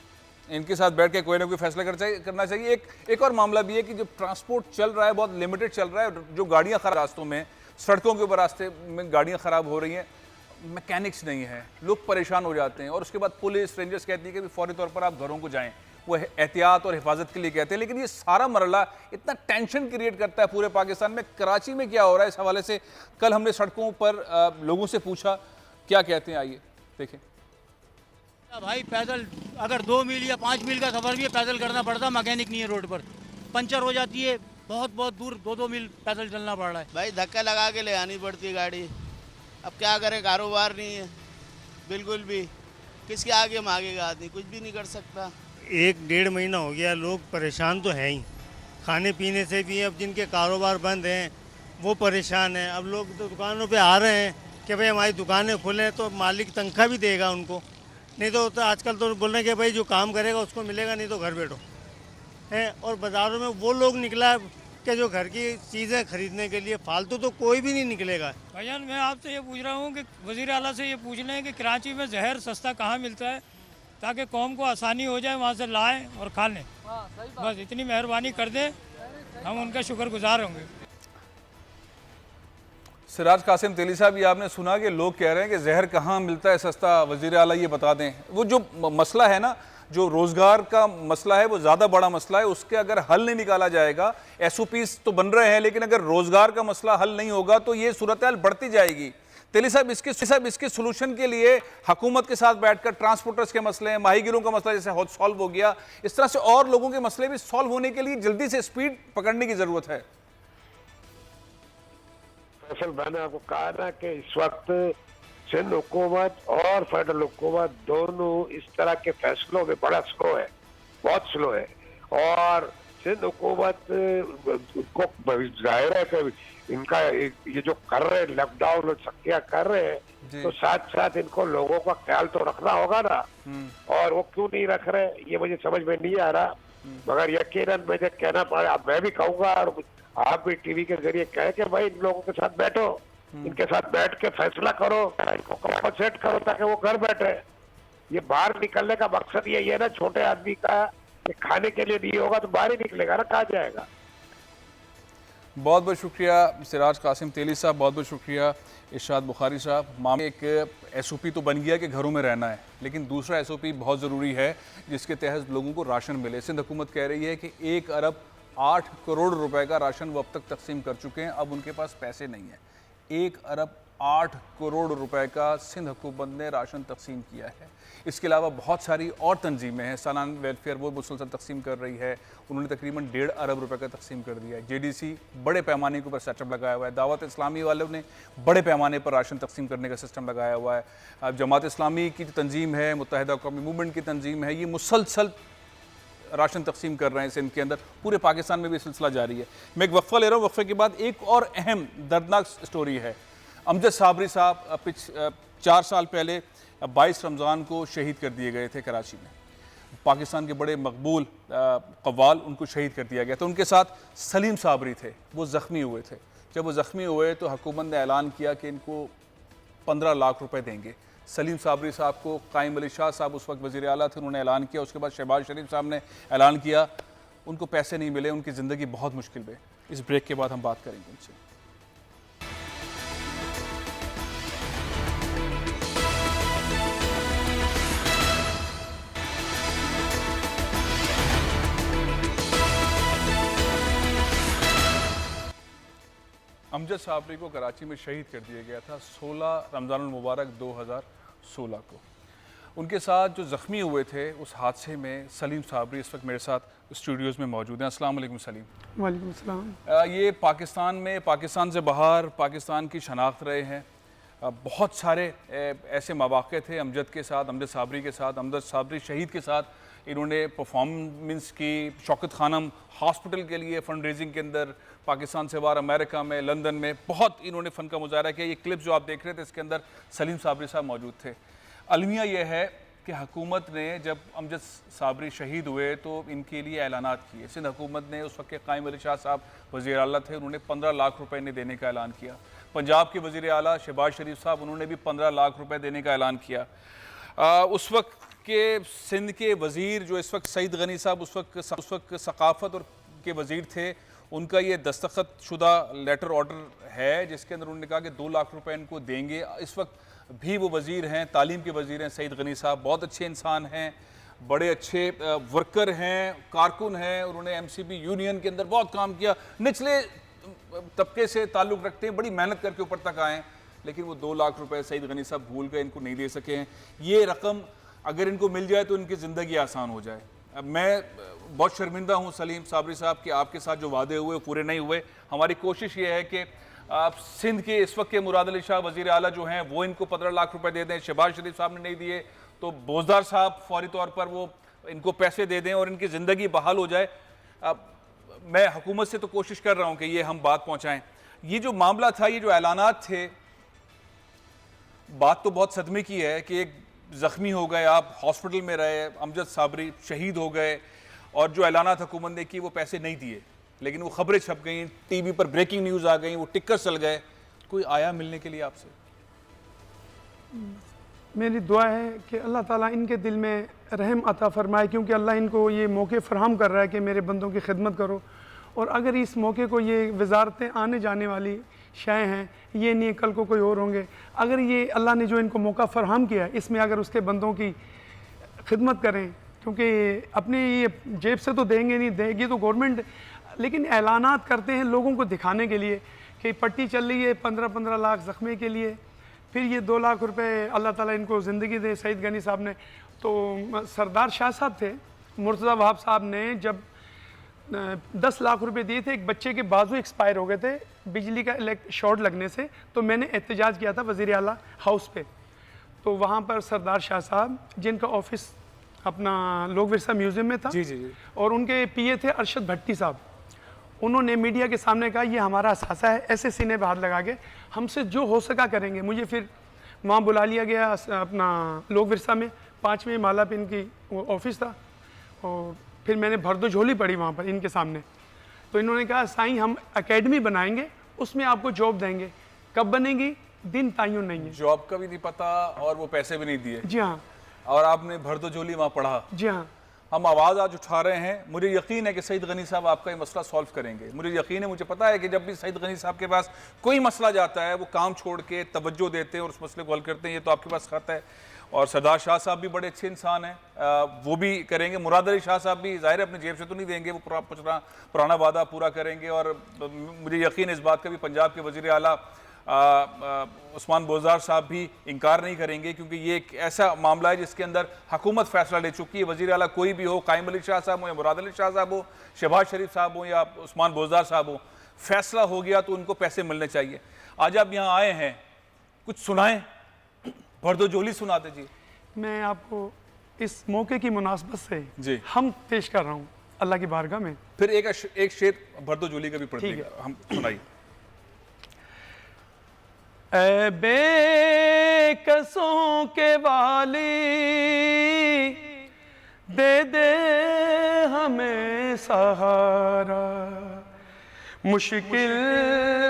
S2: इनके साथ बैठ के कोई ना कोई फैसला करना चाहिए। एक और मामला भी है कि जो ट्रांसपोर्ट चल रहा है बहुत लिमिटेड चल रहा है, जो गाड़ियां खराब रास्तों में, सड़कों के ऊपर रास्ते में गाड़ियां खराब हो रही हैं, मैकेनिक्स नहीं है, लोग परेशान हो जाते हैं, और उसके बाद पुलिस रेंजर्स कहती है कि फौरी तौर पर आप घरों को जाएं, वो एहतियात और हिफाजत के लिए कहते हैं। लेकिन ये सारा मरला इतना टेंशन क्रिएट करता है पूरे पाकिस्तान में। कराची में क्या हो रहा है इस हवाले से कल हमने सड़कों पर लोगों से पूछा, क्या कहते हैं, आइए देखें।
S6: भाई पैदल अगर 2 मील या 5 मील का सफर भी पैदल करना पड़ता, मैकेनिक नहीं है रोड पर, पंचर हो जाती है, बहुत दूर 2-2 मील पैदल चलना पड़ रहा है।
S7: भाई धक्का लगा के ले आनी पड़ती है गाड़ी, अब क्या करें, कारोबार नहीं है बिल्कुल भी, किसके आगे मांगेगा आदमी, कुछ भी नहीं कर सकता।
S8: 1-1.5 महीना हो गया, लोग परेशान तो हैं ही, खाने पीने से भी। अब जिनके कारोबार बंद हैं वो परेशान हैं। अब लोग तो दुकानों पे आ रहे हैं कि भाई हमारी दुकानें खुलें तो मालिक तनख्वाह भी देगा उनको, नहीं तो आजकल तो बोल रहे हैं कि भाई जो काम करेगा उसको मिलेगा, नहीं तो घर बैठो हैं। और बाज़ारों में वो लोग निकला कि जो घर की चीज़ें खरीदने के लिए, फालतू तो कोई भी नहीं निकलेगा।
S9: भाईजान मैं आपसे ये पूछ रहा हूँ कि वज़ीर आला से ये पूछ लें कि कराची में जहर सस्ता कहाँ मिलता है ताकि कौम को आसानी हो जाए, वहाँ से लाएं और खा लें। बस इतनी मेहरबानी कर दें, हम उनका शुक्रगुजार होंगे।
S2: सिराज कासिम तेली साहब, ये आपने सुना कि लोग कह रहे हैं कि जहर कहाँ मिलता है सस्ता, वज़ीर आला ये बता दें। वो जो मसला है ना, जो रोज़गार का मसला है, वो ज़्यादा बड़ा मसला है। उसके अगर हल नहीं निकाला जाएगा, SOPs तो बन रहे हैं, लेकिन अगर रोज़गार का मसला हल नहीं होगा तो ये सूरत हाल बढ़ती जाएगी। तेली साहब, इसके सोल्यूशन के लिए हुकूमत के साथ बैठकर ट्रांसपोर्टर्स के मसले, माहीगिरों का मसला जैसे सॉल्व हो गया, इस तरह से और लोगों के मसले भी सॉल्व होने के लिए जल्दी से स्पीड पकड़ने की ज़रूरत है।
S3: फैसल, मैंने आपको कहा ना कि इस वक्त सिंध हुकूमत और फेडरल हुकूमत दोनों इस तरह के फैसलों में बड़ा स्लो है, बहुत स्लो है। और सिंध हुकूमत को जाहिर है कि इनका ये जो कर रहे हैं लॉकडाउन और सख्तियां कर रहे हैं, तो साथ साथ इनको लोगों का ख्याल तो रखना होगा ना। और वो क्यों नहीं रख रहे ये मुझे समझ में नहीं आ रहा, मगर यकीनन मुझे कहना पड़ेगा, मैं भी कहूंगा और आप भी टीवी के जरिए कहे कि भाई इन लोगों के साथ बैठो, इनके साथ बैठ के फैसला करो, इनको कॉम्पनसेट करो ताकि वो घर बैठे। ये बाहर निकलने का मकसद यही है ना छोटे आदमी का, कि खाने के लिए नहीं होगा तो बाहर ही निकलेगा ना, कहाँ जाएगा।
S2: बहुत बहुत शुक्रिया सिराज कासिम तेली साहब, बहुत बहुत शुक्रिया इरशाद बुखारी साहब। मामले एक SOP तो बन गया कि घरों में रहना है, लेकिन दूसरा SOP बहुत ज़रूरी है जिसके तहत लोगों को राशन मिले। सिंध हुकूमत कह रही है कि 1 अरब 8 करोड़ रुपए का राशन वो अब तक तकसीम कर चुके हैं, अब उनके पास पैसे नहीं है। 1 अरब 8 करोड़ रुपए का सिंध हुकूमत ने राशन तकसीम किया है। इसके अलावा बहुत सारी और तंजीमें हैं, सालाना वेलफेयर वो मुसलसल तकसीम कर रही है, उन्होंने तकरीबन 1.5 अरब रुपए का तकसीम कर दिया है। JDC बड़े पैमाने के ऊपर सेटअप लगाया हुआ है, दावत इस्लामी वालों ने बड़े पैमाने पर राशन तकसीम करने का सिस्टम लगाया हुआ है। अब जमात इस्लामी की तंजीम है, मुत्तहिदा कौमी मूवमेंट की तंजीम है, ये मुसलसल राशन तकसीम कर रहे हैं सिंध के अंदर, पूरे पाकिस्तान में भी सिलसिला जारी है। मैं एक वक्फा ले रहा हूँ, वक्फे के बाद एक और अहम दर्दनाक स्टोरी है। अमजद साबरी साहब 4 साल पहले 22 रमज़ान को शहीद कर दिए गए थे कराची में। पाकिस्तान के बड़े मकबूल कव्वाल, उनको शहीद कर दिया गया था। उनके साथ सलीम साबरी थे, वो ज़ख्मी हुए थे। जब वो ज़ख्मी हुए तो हुकूमत ने ऐलान किया कि इनको 15 लाख रुपए देंगे। सलीम साबरी साहब को कायम अली शाह साहब उस वक्त वज़ीर आला थे, उन्होंने ऐलान किया। उसके बाद शहबाज शरीफ साहब ने ऐलान किया, उनको पैसे नहीं मिले, उनकी ज़िंदगी बहुत मुश्किल में। इस ब्रेक के बाद हम बात करेंगे उनसे। अमजद साबरी को कराची में शहीद कर दिया गया था 16 रमज़ानुल मुबारक 2016 को। उनके साथ जो ज़ख्मी हुए थे उस हादसे में सलीम साबरी इस वक्त मेरे साथ स्टूडियोज़ में मौजूद हैं। अस्सलाम वालेकुम सलीम।
S10: वालेकुम सलाम।
S2: ये पाकिस्तान में, पाकिस्तान से बाहर पाकिस्तान की शनाख्त रहे हैं। बहुत सारे ऐसे मौक़े थे अमजद के साथ, अमजद साबरी के साथ, अमजद साबरी शहीद के साथ इन्होंने परफॉर्मेंस की। शौकत खानम हॉस्पिटल के लिए फ़ंड रेजिंग के अंदर पाकिस्तान से बाहर अमेरिका में, लंदन में बहुत इन्होंने फ़न का मुजाहरा किया। ये क्लिप जो आप देख रहे थे इसके अंदर सलीम साबरी साहब मौजूद थे। अलमिया यह है कि हुकूमत ने जब अमजद साबरी शहीद हुए तो इनके लिए ऐलानात किए। सिंध हुकूमत ने उस वक्त के कायम अली शाह साहब वज़ीर आला थे, उन्होंने 15 लाख रुपए इन्हें देने का ऐलान किया। पंजाब के वज़ीर आला शहबाज शरीफ साहब, उन्होंने भी 15 लाख रुपए देने का ऐलान किया। उस वक्त के सिंध के वज़ीर जो इस वक्त सईद गनी साहब उस वक्त सकाफ़त और के वज़ीर थे, उनका ये दस्तखत शुदा लेटर ऑर्डर है जिसके अंदर उन्होंने कहा कि 2 लाख रुपए इनको देंगे। इस वक्त भी वो वज़ीर हैं, तालीम के वज़ीर हैं सईद गनी साहब, बहुत अच्छे इंसान हैं, बड़े अच्छे वर्कर हैं, कारकुन हैं। उन्होंने MCB यूनियन के अंदर बहुत काम किया, निचले तबके से ताल्लुक़ रखते हैं, बड़ी मेहनत करके ऊपर तक आए, लेकिन वो 2 लाख रुपए सईद गनी साहब भूल गए, इनको नहीं दे सके हैं। ये रकम अगर इनको मिल जाए तो इनकी ज़िंदगी आसान हो जाए। अब मैं बहुत शर्मिंदा हूँ सलीम साबरी साहब कि आपके साथ जो वादे हुए वो पूरे नहीं हुए। हमारी कोशिश ये है कि आप सिंध के इस वक्त के मुराद अली शाह वज़ीर आला जो हैं वो इनको 15 लाख रुपए दे दें। शहबाज शरीफ साहब ने नहीं दिए तो बोजदार साहब फौरी तौर पर वो इनको पैसे दे दें और इनकी ज़िंदगी बहाल हो जाए। अब मैं हुकूमत से तो कोशिश कर रहा हूँ कि ये हम बात पहुँचाएँ। ये जो मामला था, ये जो ऐलानात थे, बात तो बहुत सदमे की है कि एक ज़ख्मी हो गए, आप हॉस्पिटल में रहे, अमजद साबरी शहीद हो गए और जो ऐलानात हुकूमत ने की वो पैसे नहीं दिए। लेकिन वो खबरें छप गई, टीवी पर ब्रेकिंग न्यूज़ आ गई, वो टिक्कर चल गए, कोई आया मिलने के लिए आपसे?
S10: मेरी दुआ है कि अल्लाह ताला इनके दिल में रहम अता फरमाए, क्योंकि अल्लाह इनको ये मौके फ़राहम कर रहा है कि मेरे बंदों की खिदमत करो। और अगर इस मौके को, ये वजारतें आने जाने वाली शय हैं, ये नहीं कल को कोई और होंगे, अगर ये अल्लाह ने जो इनको मौका फ़राहम किया है इसमें अगर उसके बंदों की खिदमत करें, क्योंकि अपनी ये जेब से तो देंगे नहीं, देगी तो गवर्नमेंट, लेकिन ऐलानात करते हैं लोगों को दिखाने के लिए कि पट्टी चल रही है 15-15 लाख ज़ख्मी के लिए, फिर ये 2 लाख रुपए अल्लाह ताला इनको ज़िंदगी दे। सईद गनी साहब ने तो सरदार शाह साहब थे, मुर्तज़ा वहाब साहब ने जब 10 लाख रुपए दिए थे, एक बच्चे के बाजू एक्सपायर हो गए थे बिजली का शॉर्ट लगने से, तो मैंने एहतजाज किया था वज़ीर आला हाउस पे। तो वहाँ पर सरदार शाह साहब, जिनका ऑफिस अपना लोक विरसा म्यूज़ियम में था,
S2: जी।
S10: और उनके पीए थे अरशद भट्टी साहब, उन्होंने मीडिया के सामने कहा ये हमारा असासा है, ऐसे सीने पे हाथ लगा के हमसे जो हो सका करेंगे। मुझे फिर वहाँ बुला लिया गया अपना लोक विरसा में, 5वें माला पे इनकी वो ऑफिस था, और फिर मैंने भरदो झोली पड़ी वहाँ पर इनके सामने। तो इन्होंने कहा साईं हम एकेडमी बनाएंगे, उसमें आपको जॉब देंगे, कब बनेगी दिन तय्युन नहीं है।
S2: जॉब का भी नहीं पता और वो पैसे भी नहीं दिए।
S10: जी हाँ।
S2: और आपने भरदो झोली वहाँ पढ़ा।
S10: जी हाँ।
S2: हम आवाज़ आज उठा रहे हैं, मुझे यकीन है कि सईद गनी साहब आपका ये मसला सॉल्व करेंगे। मुझे यकीन है, मुझे पता है कि जब भी सईद गनी साहब के पास कोई मसला जाता है वो काम छोड़ के तवज्जो देते हैं और उस मसले को हल करते हैं। ये तो आपके पास खत है। और सरदार शाह साहब भी बड़े अच्छे इंसान हैं, वो भी करेंगे। मुराद अली शाह साहब भी ज़ाहिर है अपनी जेब से तो नहीं देंगे, वो पुराना वादा पूरा करेंगे। और मुझे यकीन इस बात का भी पंजाब के वज़ीर आला उस्मान बोज़दार साहब भी इनकार नहीं करेंगे, क्योंकि ये एक ऐसा मामला है जिसके अंदर हुकूमत फैसला ले चुकी है। वज़ीर आला कोई भी हो, कायम अली शाह साहब हो या मुराद अली शाह साहब हो, शहबाज शरीफ साहब हो या उस्मान बोज़दार साहब हो, फैसला हो गया तो उनको पैसे मिलने चाहिए। आज आप यहाँ आए हैं, कुछ सुनाएं, भरदो झोली सुना दीजिए।
S10: मैं आपको इस मौके की मुनासबत से
S2: जी
S10: हम पेश कर रहा हूँ अल्लाह की बारगाह में।
S2: फिर एक शेर भरदो झोली का भी पढ़ दीजिएगा, हम सुनाइए।
S10: ऐ बेकसों के वाली दे दे हमें सहारा, मुश्किल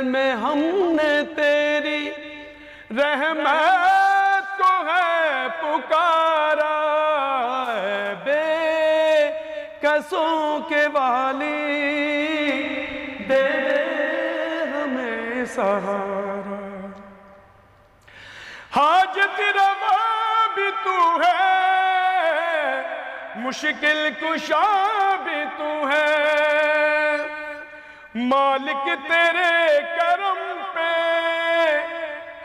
S10: में हमने तेरी रहमत को है पुकारा। ऐ बेकसों के वाली दे दे हमें सहारा, हाजत रवा भी तू है, मुश्किल कुशा भी तू है, मालिक तेरे करम पे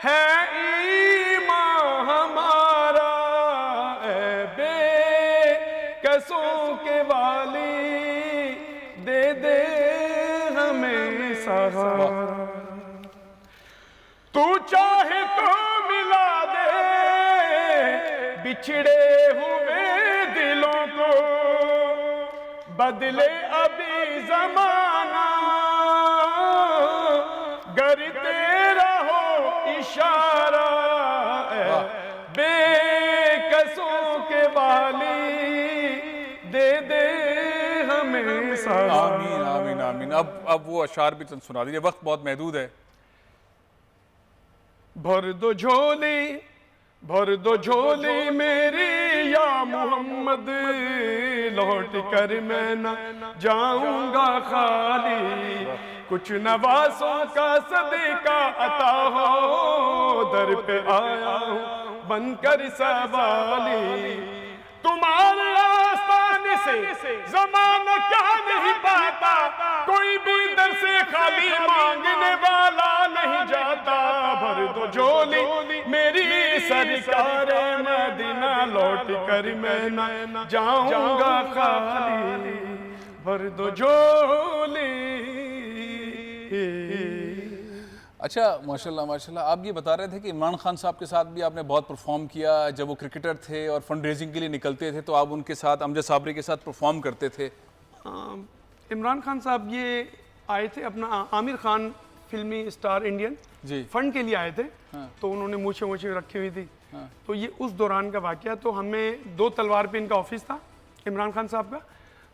S10: है ईमान हमारा। ऐ बेकसों के वाली दे दे हमें सहारा, तू चाहे तो मिला दे बिछड़े हुए दिलों को, बदले अभी जमाना गर तेरा हो इशारा। बेकसों के वाली दे दे हमें सहारा।
S2: आमीन आमीन आमीन। अब वो अशार भी चंद सुना दीजिए, वक्त बहुत महदूद है।
S10: भर दो झोली मेरी या मोहम्मद, लौट कर मैं न जाऊंगा खाली, कुछ नवासों का सदका अता हो, दर पे आया हूँ बनकर सवाली। तुम्हारे आस्थाने से ज़माना क्या नहीं पाता, कोई भी दर से खाली मांगने वाला नहीं जाता। भर दो झोली मेरी सरकार मदीना, लौट कर मैं न जाऊंगा खाली, भर दो झोली।
S2: अच्छा, माशाल्लाह माशाल्लाह। आप ये बता रहे थे कि इमरान खान साहब के साथ भी आपने बहुत परफॉर्म किया। जब वो क्रिकेटर थे और फंड रेजिंग के लिए निकलते थे तो आप उनके साथ, अमजद साबरी के साथ परफॉर्म करते थे।
S10: इमरान खान साहब ये आए थे अपना आमिर खान फिल्मी स्टार इंडियन
S2: जी
S10: फंड के लिए आए थे। तो उन्होंने मूछें रखी हुई थी। तो ये उस दौरान का वाकया। तो हमें 2 तलवार पे इनका ऑफिस था इमरान खान साहब का,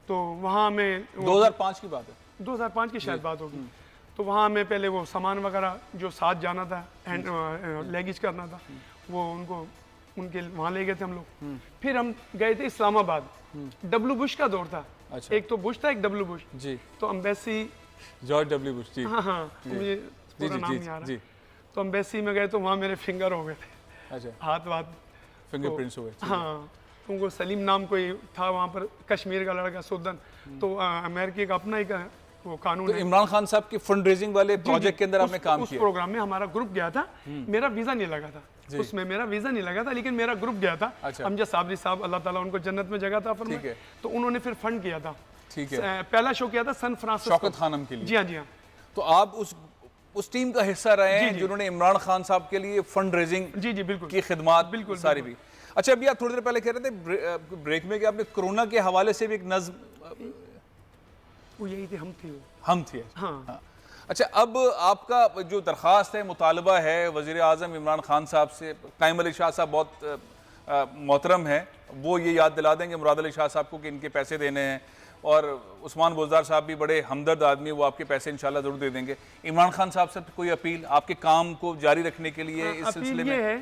S10: तो वहाँ हमें
S2: 2005 की बात है।
S10: 2005 की शायद बात होगी। तो वहाँ हमें पहले वो सामान वगैरह जो साथ जाना था, लगेज करना था, वो उनको उनके वहाँ ले गए थे हम लोग। फिर हम गए थे इस्लामाबाद, डब्ल्यू बुश का दौर था।
S2: अच्छा।
S10: एक तो बुश था, एक डब्ल्यू बुश
S2: जी।
S10: तो अम्बेसी,
S2: जॉर्ज डब्ल्यू बुश जी।
S10: हाँ हाँ, मुझे पूरा नाम नहीं आ रहा। तो अम्बेसी में गए तो वहाँ मेरे फिंगर हो गए थे।
S2: अच्छा।
S10: हाथ वाथ
S2: फिंगरप्रिंट्स हो गए।
S10: हाँ, तो उनको सलीम नाम कोई था वहाँ पर, कश्मीर का लड़का सुल्तान। तो अमेरिका का अपना एक वो कानून
S2: तो
S10: है।
S2: इमरान खान साहब की फंड रेजिंग वाले प्रोजेक्ट के अंदर आपने काम
S10: उस
S2: किया?
S10: प्रोग्राम में हमारा ग्रुप गया था, मेरा वीजा नहीं लगा था उसमें, मेरा वीजा नहीं लगा था, लेकिन मेरा ग्रुप गया था।
S2: अच्छा।
S10: अमजद साबरी साहब, अल्लाह ताला उनको जन्नत में जगह था फरमाए, तो उन्होंने फिर फंड किया था।
S2: ठीक है।
S10: पहला शो किया था सन फ्रांसिस्को,
S2: शौकत खानम के लिए।
S10: जी हाँ, जी हाँ।
S2: तो आप उस टीम का हिस्सा रहे हैं जिन्होंने इमरान खान साहब के लिए फंड रेजिंग
S10: जी जी बिल्कुल
S2: की खिदमत
S10: बिल्कुल
S2: सारी भी। अच्छा, अभी आप थोड़ी देर पहले कह रहे थे ब्रेक में कि आपने कोरोना के हवाले से भी एक नज्म,
S10: वो यही थे,
S2: हम थे।
S10: हाँ।
S2: अच्छा, अब आपका जो दरख्वास्त है, मुतालबा है वज़ीर आज़म इमरान खान साहब से, कायम अली शाह साहब बहुत मोहतरम है, वो ये याद दिला देंगे मुराद अली शाह साहब को कि इनके पैसे देने हैं, और उस्मान बोजदार साहब भी बड़े हमदर्द आदमी, वो आपके पैसे इंशाल्लाह ज़रूर दे देंगे। इमरान खान साहब से कोई अपील आपके काम को जारी रखने के लिए इस सिलसिले में?
S10: ये है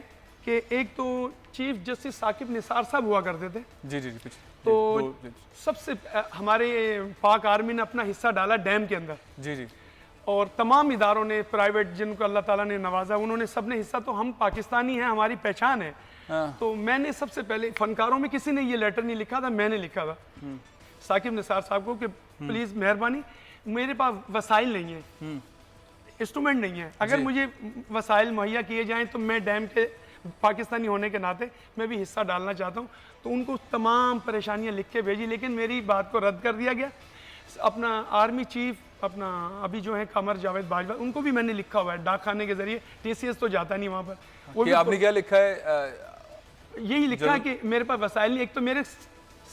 S10: कि एक तो चीफ जस्टिस साकिब निसार साहब हुआ करते थे।
S2: जी जी जी।
S10: तो सबसे हमारे पाक आर्मी ने अपना हिस्सा डाला डैम के अंदर।
S2: जी जी।
S10: और तमाम इदारों ने, प्राइवेट जिनको अल्लाह ताला ने नवाजा, उन्होंने सब ने हिस्सा, तो हम पाकिस्तानी हैं, हमारी पहचान है। तो मैंने सबसे पहले, फनकारों में किसी ने ये लेटर नहीं लिखा था, मैंने लिखा था साकिब निसार साहब को कि प्लीज़ मेहरबानी, मेरे पास वसाइल नहीं है, इंस्ट्रूमेंट नहीं है, अगर मुझे वसाइल मुहैया किए जाएँ तो मैं डैम के पाकिस्तानी होने के नाते मैं भी हिस्सा डालना चाहता हूँ। तो उनको तमाम परेशानियाँ लिख के भेजी, लेकिन मेरी बात को रद्द कर दिया गया। अपना आर्मी चीफ अपना अभी जो है कमर जावेद बाजवा, उनको भी मैंने लिखा हुआ है डाक खाने के जरिए, TCS तो जाता नहीं वहाँ पर। वो भी
S2: आपने क्या लिखा है?
S10: यही लिखा है कि मेरे पास वसाइल नहीं, एक तो मेरे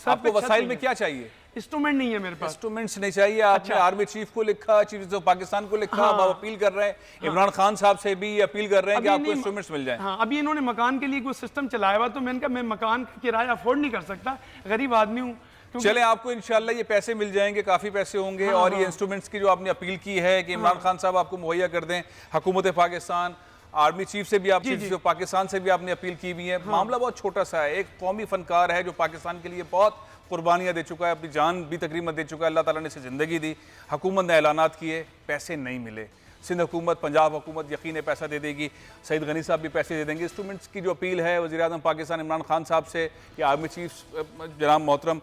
S2: आपको वसाइल में क्या चाहिए?
S10: इंस्ट्रूमेंट नहीं है मेरे पास।
S2: इंस्ट्रूमेंट्स नहीं चाहिए। आपने आर्मी चीफ को लिखा, चीफ ऑफ पाकिस्तान को लिखा, आप अपील कर रहे हैं, इमरान खान साहब से भी अपील कर रहे हैं कि आपको इंस्ट्रूमेंट्स मिल जाएं।
S10: हाँ, अभी इन्होंने मकान के लिए कोई सिस्टम चलाया हुआ, तो मैंने कहा मैं मकान का किराया अफोर्ड नहीं कर सकता, गरीब आदमी हूँ।
S2: चले, आपको इंशाल्लाह ये पैसे मिल जाएंगे, काफ़ी पैसे होंगे। और ये इंस्ट्रूमेंट्स की जो आपने अपील की है कि इमरान खान साहब आपको मुहैया कर दें, हुकूमत पाकिस्तान, आर्मी चीफ से भी आप, चीफ ऑफ पाकिस्तान से भी आपने अपील की हुई है। मामला बहुत छोटा सा है, एक कौमी फनकार है जो पाकिस्तान के लिए बहुत कुर्बानियाँ दे चुका है, अपनी जान भी तकरीबन दे चुका है, अल्लाह ताला ने इसे ज़िंदगी दी। हुकूमत ने ऐलानात किए, पैसे नहीं मिले। सिंध हुकूमत, पंजाब हुकूमत यकीन है पैसा दे देगी, सईद गनी साहब भी पैसे दे देंगे। इंस्ट्रूमेंट्स की जो अपील है वज़ीर आज़म पाकिस्तान इमरान खान साहब से या आर्मी चीफ जनाब मोहतरम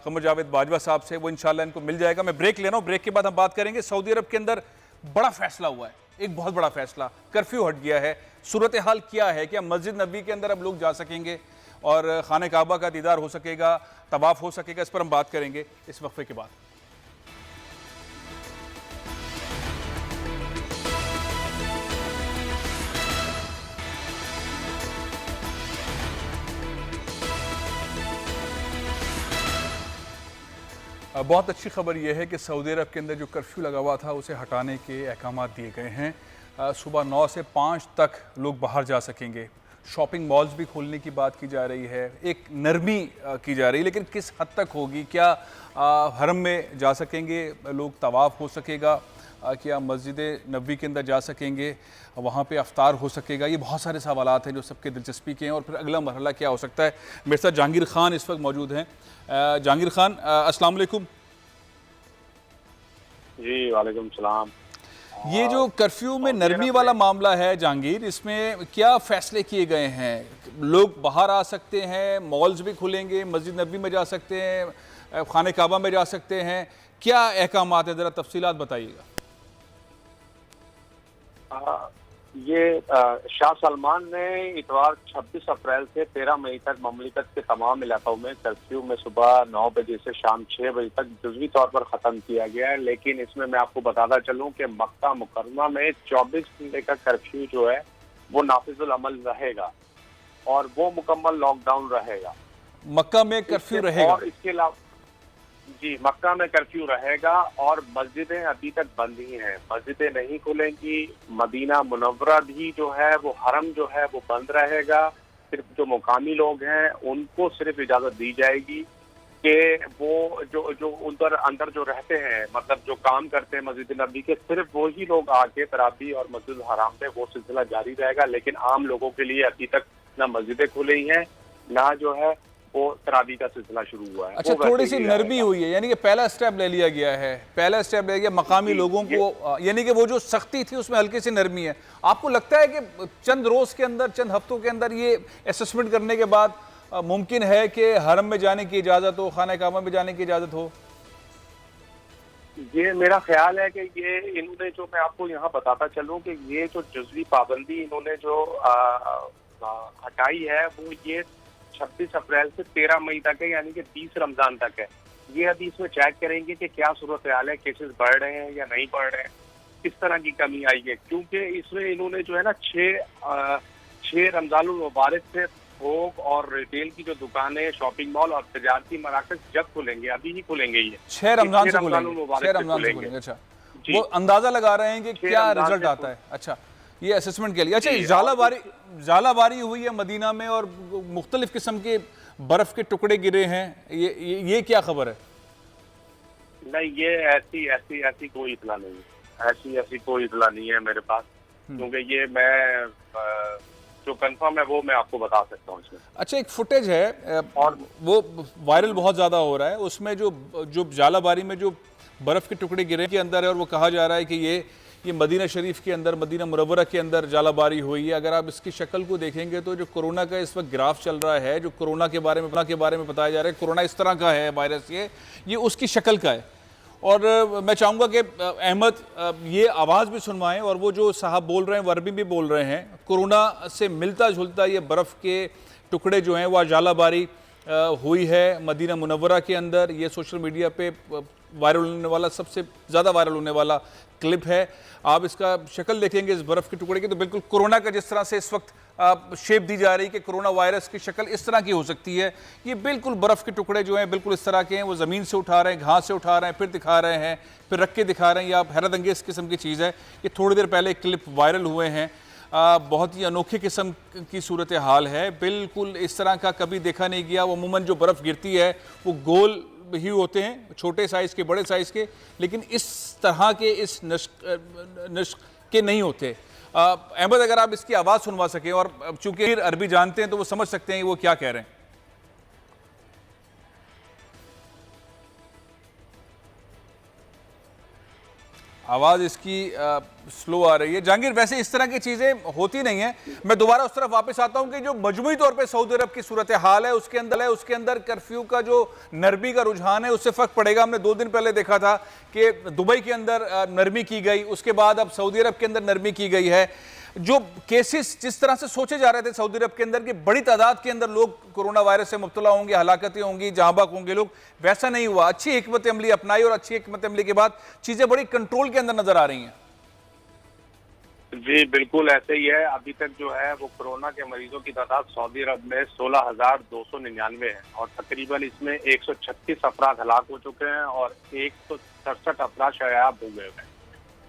S2: कमर जावेद बाजवा साहब से, वो इंशाल्लाह इनको मिल जाएगा। मैं ब्रेक ले रहा हूँ, ब्रेक के बाद हम बात करेंगे। सऊदी अरब के अंदर बड़ा फैसला हुआ है, एक बहुत बड़ा फैसला, कर्फ्यू हट गया है। सूरत हाल क्या है? क्या मस्जिद नबी के अंदर अब लोग जा सकेंगे और खाने काबा का दीदार हो सकेगा, तवाफ हो सकेगा? इस पर हम बात करेंगे इस वक्फे के बाद। बहुत अच्छी खबर यह है कि सऊदी अरब के अंदर जो कर्फ्यू लगा हुआ था उसे हटाने के अहकाम दिए गए हैं। सुबह 9 से 5 तक लोग बाहर जा सकेंगे। शॉपिंग मॉल्स भी खोलने की बात की जा रही है, एक नरमी की जा रही है, लेकिन किस हद तक होगी? क्या हरम में जा सकेंगे लोग, तवाफ़ हो सकेगा? क्या मस्जिद नबी के अंदर जा सकेंगे, वहाँ पे अफ्तार हो सकेगा? ये बहुत सारे सवालात हैं जो सबके दिलचस्पी के हैं। और फिर अगला मरहला क्या हो सकता है? मेरे साथ जहांगीर खान इस वक्त मौजूद हैं। जहांगीर खान, अस्सलाम वालेकुम।
S11: जी वालेकुम सलाम।
S2: ये जो कर्फ्यू में नरमी वाला मामला है जहांगीर, इसमें क्या फ़ैसले किए गए हैं? लोग बाहर आ सकते हैं, मॉल्स भी खुलेंगे, मस्जिद नबी में जा सकते हैं, खाने काबा में जा सकते हैं, क्या अहकामात है? ज़रा तफसीलात बताइएगा।
S11: ये शाह सलमान ने इतवार 26 अप्रैल से 13 मई तक ममलिकत के तमाम इलाकों में कर्फ्यू में सुबह 9 बजे से शाम 6 बजे तक जुज़वी तौर पर ख़त्म किया गया है। लेकिन इसमें मैं आपको बताता चलूँ कि मक्का मुकर्रमा में 24 घंटे का कर्फ्यू जो है वो नाफिजुल अमल रहेगा और वो मुकम्मल लॉकडाउन रहेगा।
S2: मक्का में कर्फ्यू रहेगा?
S11: और इसके अलावा जी, मक्का में कर्फ्यू रहेगा और मस्जिदें अभी तक बंद ही हैं, मस्जिदें नहीं खुलेंगी। मदीना मुनव्वरा भी जो है वो हरम जो है वो बंद रहेगा। सिर्फ जो मुकामी लोग हैं उनको सिर्फ इजाज़त दी जाएगी। कि वो जो उधर अंदर जो रहते हैं, मतलब जो काम करते हैं मस्जिद नबी के, सिर्फ वो ही लोग आके तरावी और मस्जिद हराम पे वो सिलसिला जारी रहेगा। लेकिन आम लोगों के लिए अभी तक ना मस्जिदें खुली हैं, ना जो है वो तरावी का सिलसिला शुरू हुआ है।
S2: अच्छा, थोड़ी सी नरमी हुई है, यानी कि पहला स्टेप ले लिया गया है, पहला स्टेप ले लिया मकामी लोगों को, यानी कि वो जो सख्ती थी उसमें हल्की सी नरमी है। आपको लगता है कि चंद रोज के अंदर, चंद हफ्तों के अंदर ये असेसमेंट करने के बाद मुमकिन है कि हरम में जाने की इजाजत हो, खाना काबा में जाने की इजाजत हो?
S11: ये मेरा ख्याल है कि ये इन्होंने जो, मैं आपको यहाँ बताता चलूँ कि ये जो जुज़वी पाबंदी इन्होंने जो हटाई है वो ये 26 अप्रैल से 13 मई तक है, यानी कि 30 रमजान तक है। ये अभी इसमें चेक करेंगे कि क्या सूरत हाल है, केसेस बढ़ रहे हैं या नहीं बढ़ रहे हैं, किस तरह की कमी आई है। क्योंकि इसमें इन्होंने जो है ना 6 रमजानुल मुबारक से थोक और रिटेल की जो दुकानें, शॉपिंग मॉल और तजारती मराकज जब खुलेंगे, अभी ही खुलेंगे, ये
S2: 6 रमजान से खुलेंगे। अच्छा, वो अंदाजा लगा रहे हैं कि क्या रिजल्ट आता है। अच्छा, ये असेसमेंट के लिए। अच्छा, जालाबारी हुई है मदीना में और मुख्तलिफ किस्म के बर्फ के टुकड़े गिरे हैं, ये क्या खबर है?
S11: नहीं, ये ऐसी कोई इतला नहीं है, ऐसी कोई इतला नहीं है मेरे पास, क्योंकि ये मैं जो कंफर्म है वो मैं आपको बता सकता हूँ इसमें।
S2: अच्छा, एक फुटेज है और वो वायरल बहुत ज़्यादा हो रहा है, उसमें जो जालाबारी में जो बर्फ़ के टुकड़े गिरे के अंदर है और वो कहा जा रहा है कि ये मदीना शरीफ के अंदर, मदीना मुनव्वरा के अंदर जालाबारी हुई है। अगर आप इसकी शक्ल को देखेंगे तो जो कोरोना का इस वक्त ग्राफ चल रहा है, जो कोरोना के बारे में बताया जा रहा है, कोरोना इस तरह का है वायरस, ये उसकी शक्ल का है। और मैं चाहूँगा कि अहमद ये आवाज़ भी सुनवाएं और वो जो साहब बोल रहे हैं, वो अरबी भी बोल रहे हैं, कोरोना से मिलता जुलता ये बर्फ़ के टुकड़े जो हैं वह जालाबारी हुई है मदीना मुनव्वरा के अंदर। ये सोशल मीडिया पे वायरल होने वाला, सबसे ज़्यादा वायरल होने वाला क्लिप है। आप इसका शक्ल देखेंगे इस बर्फ़ के टुकड़े की तो बिल्कुल कोरोना का जिस तरह से इस वक्त शेप दी जा रही है कि कोरोना वायरस की शक्ल इस तरह की हो सकती है, ये बिल्कुल बर्फ़ के टुकड़े जो हैं बिल्कुल इस तरह के हैं। वो ज़मीन से उठा रहे हैं, घास से उठा रहे हैं, फिर दिखा रहे हैं, फिर रख के दिखा रहे हैं। या हैरत अंगेज़ किस्म की चीज़ है। ये थोड़ी देर पहले क्लिप वायरल हुए हैं, बहुत ही अनोखी किस्म की सूरत हाल है। बिल्कुल इस तरह का कभी देखा नहीं गया। वो अमूमन जो बर्फ़ गिरती है वो गोल ही होते हैं, छोटे साइज़ के, बड़े साइज़ के, लेकिन इस तरह के, इस नस्क के नहीं होते। अहमद, अगर आप इसकी आवाज़ सुनवा सकें, और चूंकि अरबी जानते हैं तो वो समझ सकते हैं वो क्या कह रहे हैं। आवाज़ इसकी स्लो आ रही है। जहांगीर, वैसे इस तरह की चीज़ें होती नहीं हैं। मैं दोबारा उस तरफ वापस आता हूं कि जो मजमूई तौर पे सऊदी अरब की सूरत हाल है उसके अंदर कर्फ्यू का जो नरमी का रुझान है उससे फ़र्क पड़ेगा। हमने 2 दिन पहले देखा था कि दुबई के अंदर नरमी की गई, उसके बाद अब सऊदी अरब के अंदर नरमी की गई है। जो केसेस जिस तरह से सोचे जा रहे थे सऊदी अरब के अंदर कि बड़ी तादाद के अंदर लोग कोरोना वायरस से मुब्तला होंगे, हलाकतें होंगी, जहां बाक होंगे लोग, वैसा नहीं हुआ। अच्छी हिकमत अमली अपनाई और अच्छी हिकमत अमली के बाद चीजें बड़ी कंट्रोल के अंदर नजर आ रही हैं।
S11: जी बिल्कुल ऐसे ही है। अभी तक जो है वो कोरोना के मरीजों की तादाद सऊदी अरब में 16,299 है और तकरीबन इसमें 136 अफराद हलाक हो चुके हैं और 167 अफराद शयाब हो गए हैं।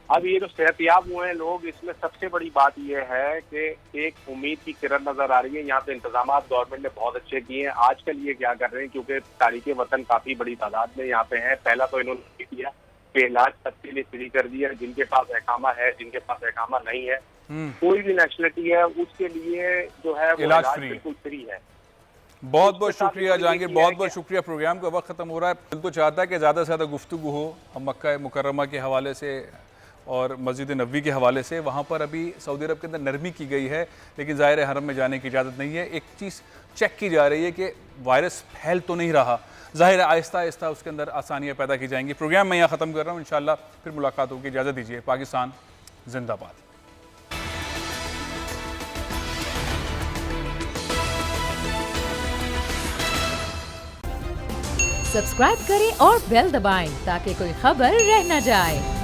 S11: अब ये जो सेहतियाब हुए हैं लोग, इसमें सबसे बड़ी बात यह है कि एक उम्मीद की किरण नजर आ रही है। यहाँ पे इंतजाम गवर्नमेंट ने बहुत अच्छे किए हैं। आजकल ये क्या कर रहे हैं, क्योंकि तारीखे वतन काफी बड़ी तादाद में यहाँ पे हैं, पहला तो इन्होंने किया कि इलाज सबके लिए फ्री कर दिया। जिनके पास एकामा है, जिनके पास एकामा नहीं है, कोई भी नेशनलिटी है, उसके लिए जो है वो इलाज बिल्कुल फ्री है।
S2: बहुत बहुत शुक्रिया जहांगीर, बहुत बहुत शुक्रिया। प्रोग्राम का वक्त खत्म हो रहा है। दिल तो चाहता है कि ज़्यादा से ज़्यादा गुफ्तगू हो हम मक्का मुकर्रमा के हवाले से और मस्जिद नबवी के हवाले से। वहाँ पर अभी सऊदी अरब के अंदर नरमी की गई है, लेकिन ज़ाहिर है हरम में जाने की इजाज़त नहीं है। एक चीज़ चेक की जा रही है कि वायरस फैल तो नहीं रहा। ज़ाहिर है आहिस्ता आहिस्ता उसके अंदर आसानियाँ पैदा की जाएंगी। प्रोग्राम मैं यहाँ ख़त्म कर रहा हूँ, इंशाअल्लाह फिर मुलाकात होगी। इजाज़त दीजिए। पाकिस्तान जिंदाबाद।
S1: सब्सक्राइब करें और बेल दबाएं ताकि कोई खबर रह न जाए।